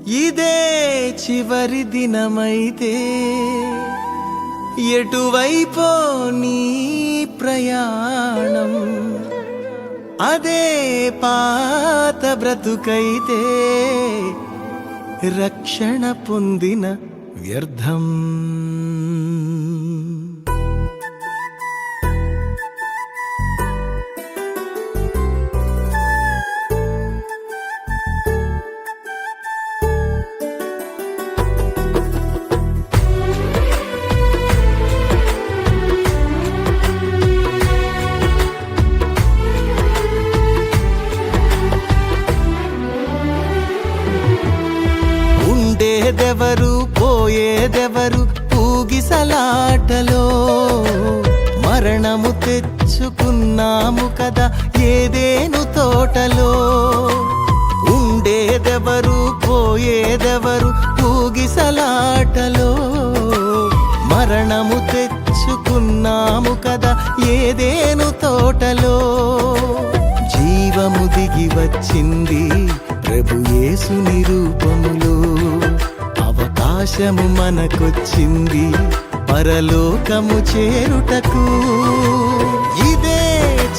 ఇదే చివరి దినమైతే ఎటువైపో నీ ప్రయాణం, అదే పాత బ్రతుకైతే రక్షణ పొందిన వ్యర్థం. ఉండేదెవరు పోయేదెవరు ఊగిసలాటలో, మరణము తెచ్చుకున్నాము కదా ఏదేను తోటలో. ఉండేదెవరు పోయేదెవరు ఊగిసలాటలో, మరణము తెచ్చుకున్నాము కదా ఏదేను తోటలో. జీవము దిగి వచ్చింది ప్రభు యేసుని రూపములో, అవకాశము మనకొచ్చింది పరలోకము చేరుటకు. ఇదే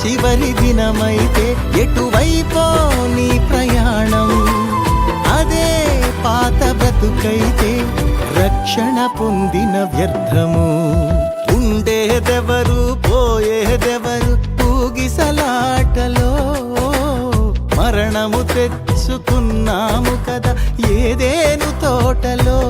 చివరి దినమైతే ఎటువైపో నీ ప్రయాణం, అదే పాత బ్రతుకైతే రక్షణ పొందిన వ్యర్థము. ఉండేదెవరు పోయేదెవరు ఊగిసలాటలో, మరణము తెచ్చుకున్నాము కదా ఏదేను తోటలో.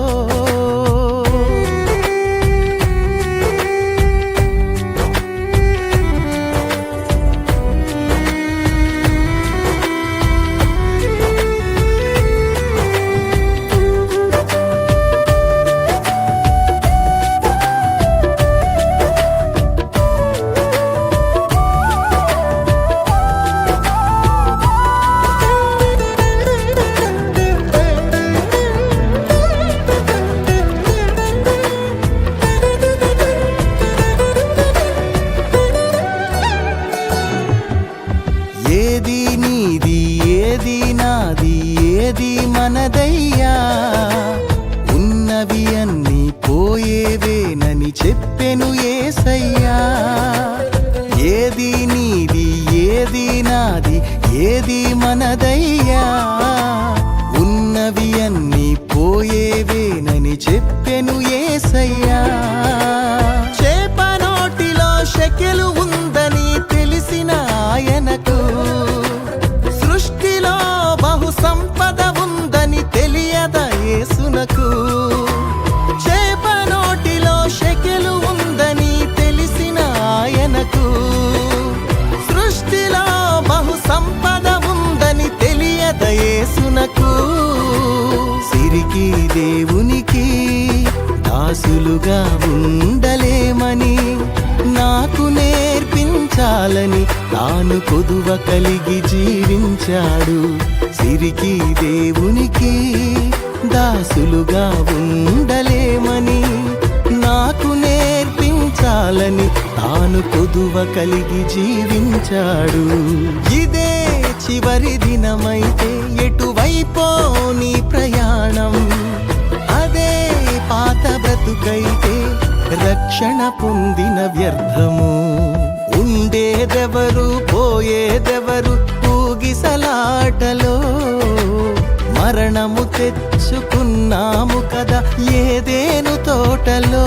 ఏది నీది ఏది నాది ఏది మనదయ్యా, ఉన్నవి అన్నీ పోయేవేనని చెప్పెను యేసయ్యా. ఏది నీది ఏది నాది ఏది మనదయ్యా, ఉన్నవి అన్నీ పోయేవేనని చెప్పెను యేసయ్యా. చేప నోటిలో షెకెలు ఉందని తెలిసిన ఆయనకు, సృష్టిలో బహు సంపద ఉందని తెలియద యేసునకు. చేప నోటిలో షెకెలు ఉందని తెలిసిన ఆయనకు, సృష్టిలో బహు సంపద ఉందని తెలియద యేసునకు. సిరికి దేవునికి దాసులుగా ఉండలేమని నాకు నేర్పించాలని తాను కొదువ కలిగి జీవించాడు. సిరికి దేవునికి దాసులుగా ఉండలేమని నాకు నేర్పించాలని తాను కొదువ కలిగి జీవించాడు. ఇదే చివరి దినమైతే ఎటువైపో నీ ప్రయాణం, అదే పాత బ్రతుకైతే రక్షణ పొందిన వ్యర్థము. ఉండేదెవరు పోయేదెవరు ఊగిసలాటలో, మరణము తెచ్చుకున్నాము కదా ఏదేను తోటలో.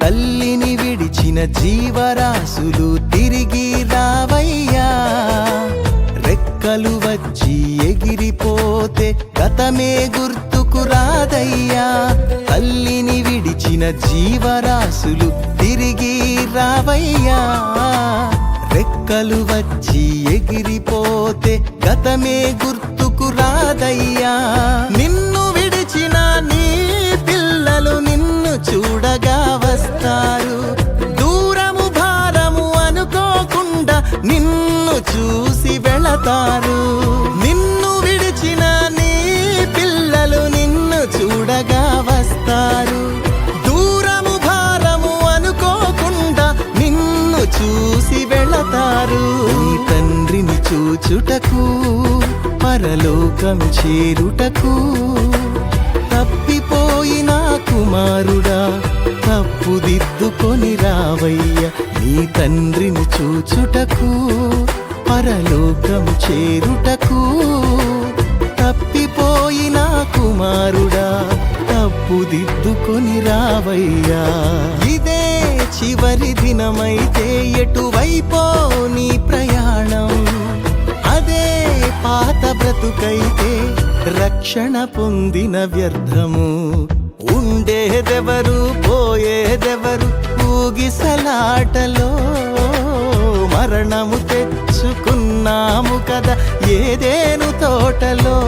తల్లిని విడిచిన జీవరాశులు తిరిగి రావయ్యా, రెక్కలు వచ్చి ఎగిరిపోతే గతమే గుర్తుకు గుర్తుకు రాదయ్యా. తల్లిని విడిచిన జీవరాశులు తిరిగి రావయ్యా. రెక్కలు వచ్చి ఎగిరిపోతే గతమే గుర్తుకు రాదయ్యా. నిన్ను విడిచిన నీ పిల్లలు నిన్ను చూడగా వస్తారు. దూరము భారము అనుకోకుండా నిన్ను చూసి వెళతారు. నిన్ను విడిచిన నీ పిల్లలు నిన్ను చూడగా వస్తారు. దూరము భారము అనుకోకుండా నిన్ను చూసి వెళతారు. నీ తండ్రిని చూచుటకు పరలోకం చేరుటకు తప్పిపోయిన కుమారుడా తప్పుదిద్దుకొని రావయ్య. నీ తండ్రిని చూచుటకు పరలోకం చేరుటకు తప్పిపోయిన కుమారుడా తప్పుదిద్దుకొని రావయ్యా. ఇదే చివరి దినమైతే ఎటువైపో నీ ప్రయాణం. అదే పాత బ్రతుకైతే రక్షణ పొందిన వ్యర్థము. ఉండేదెవరు పోయేదెవరు ఊగిసలాటలో. మరణము తెచ్చుకున్నాము కదా ఏదేను తోటలో.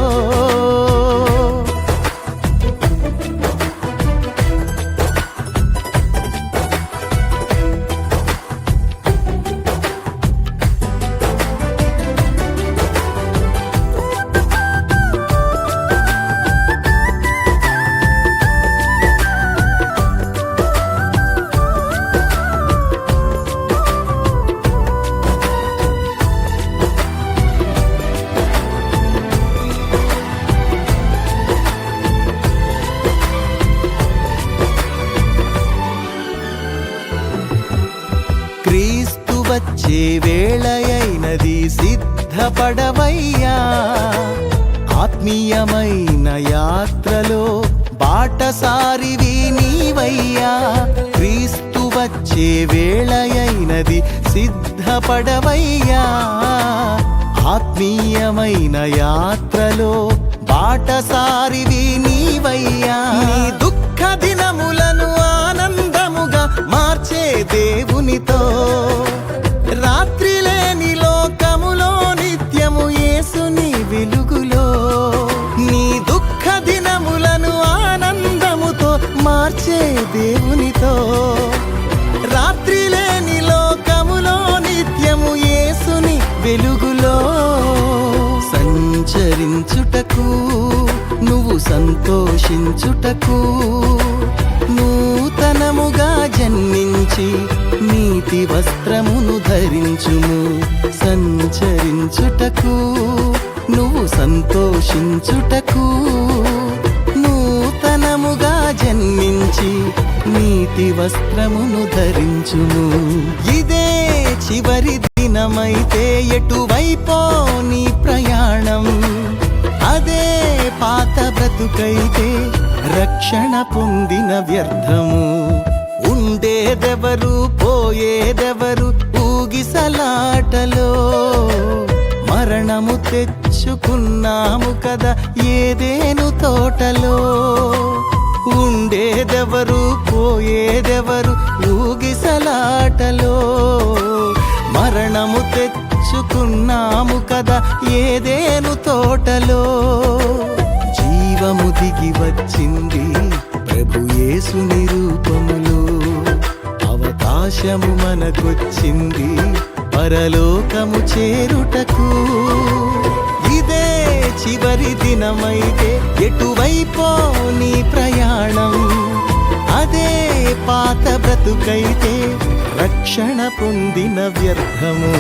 క్రీస్తు వచ్చే వేళయైనది సిద్ధపడవయ్యా. ఆత్మీయమైన యాత్రలో బాటసారివి నీవయ్యా. క్రీస్తు వచ్చే వేళయైనది సిద్ధపడవయ్యా. ఆత్మీయమైన యాత్రలో బాటసారివి నీవయ్యా. నీ దుఃఖ దినములను ఆనందముగా మార్చే దేవునితో రాత్రి లేని లోకములో నిత్యము యేసుని వెలుగులో. నీ దుఃఖ దినములను ఆనందముతో మార్చే దేవునితో రాత్రి లేని లోకములో నిత్యము యేసుని వెలుగులో. సంచరించుటకు నువ్వు సంతోషించుటకు నూతనముగా జన్మించి నీతి వస్త్రమును ధరించుము. సంచరించుటకు నువ్వు సంతోషించుటకు నూతనముగా జన్మించి నీతి వస్త్రమును ధరించుము. ఇదే చివరి దినమైతే ఎటువైపో నీ ప్రయాణం. అదే పాత బ్రతుకైతే రక్షణ పొందిన వ్యర్థము. ఉండేదెవరు పోయేదెవరు ఊగిసలాటలో. మరణము తెచ్చుకున్నాము కదా ఏదేను తోటలో. ఉండేదెవరు పోయేదెవరు ఊగిసలాటలో. మరణము తెచ్చుకున్నాము కదా ఏదేను తోటలో. జీవము దిగి వచ్చింది ప్రభు యేసుని రూపములో. అవకాశము మనకొచ్చింది పరలోకము చేరుటకు. ఇదే చివరి దినమైతే ఎటువైపో నీ ప్రయాణం. అదే పాత బ్రతుకైతే రక్షణ పొందిన వ్యర్థము.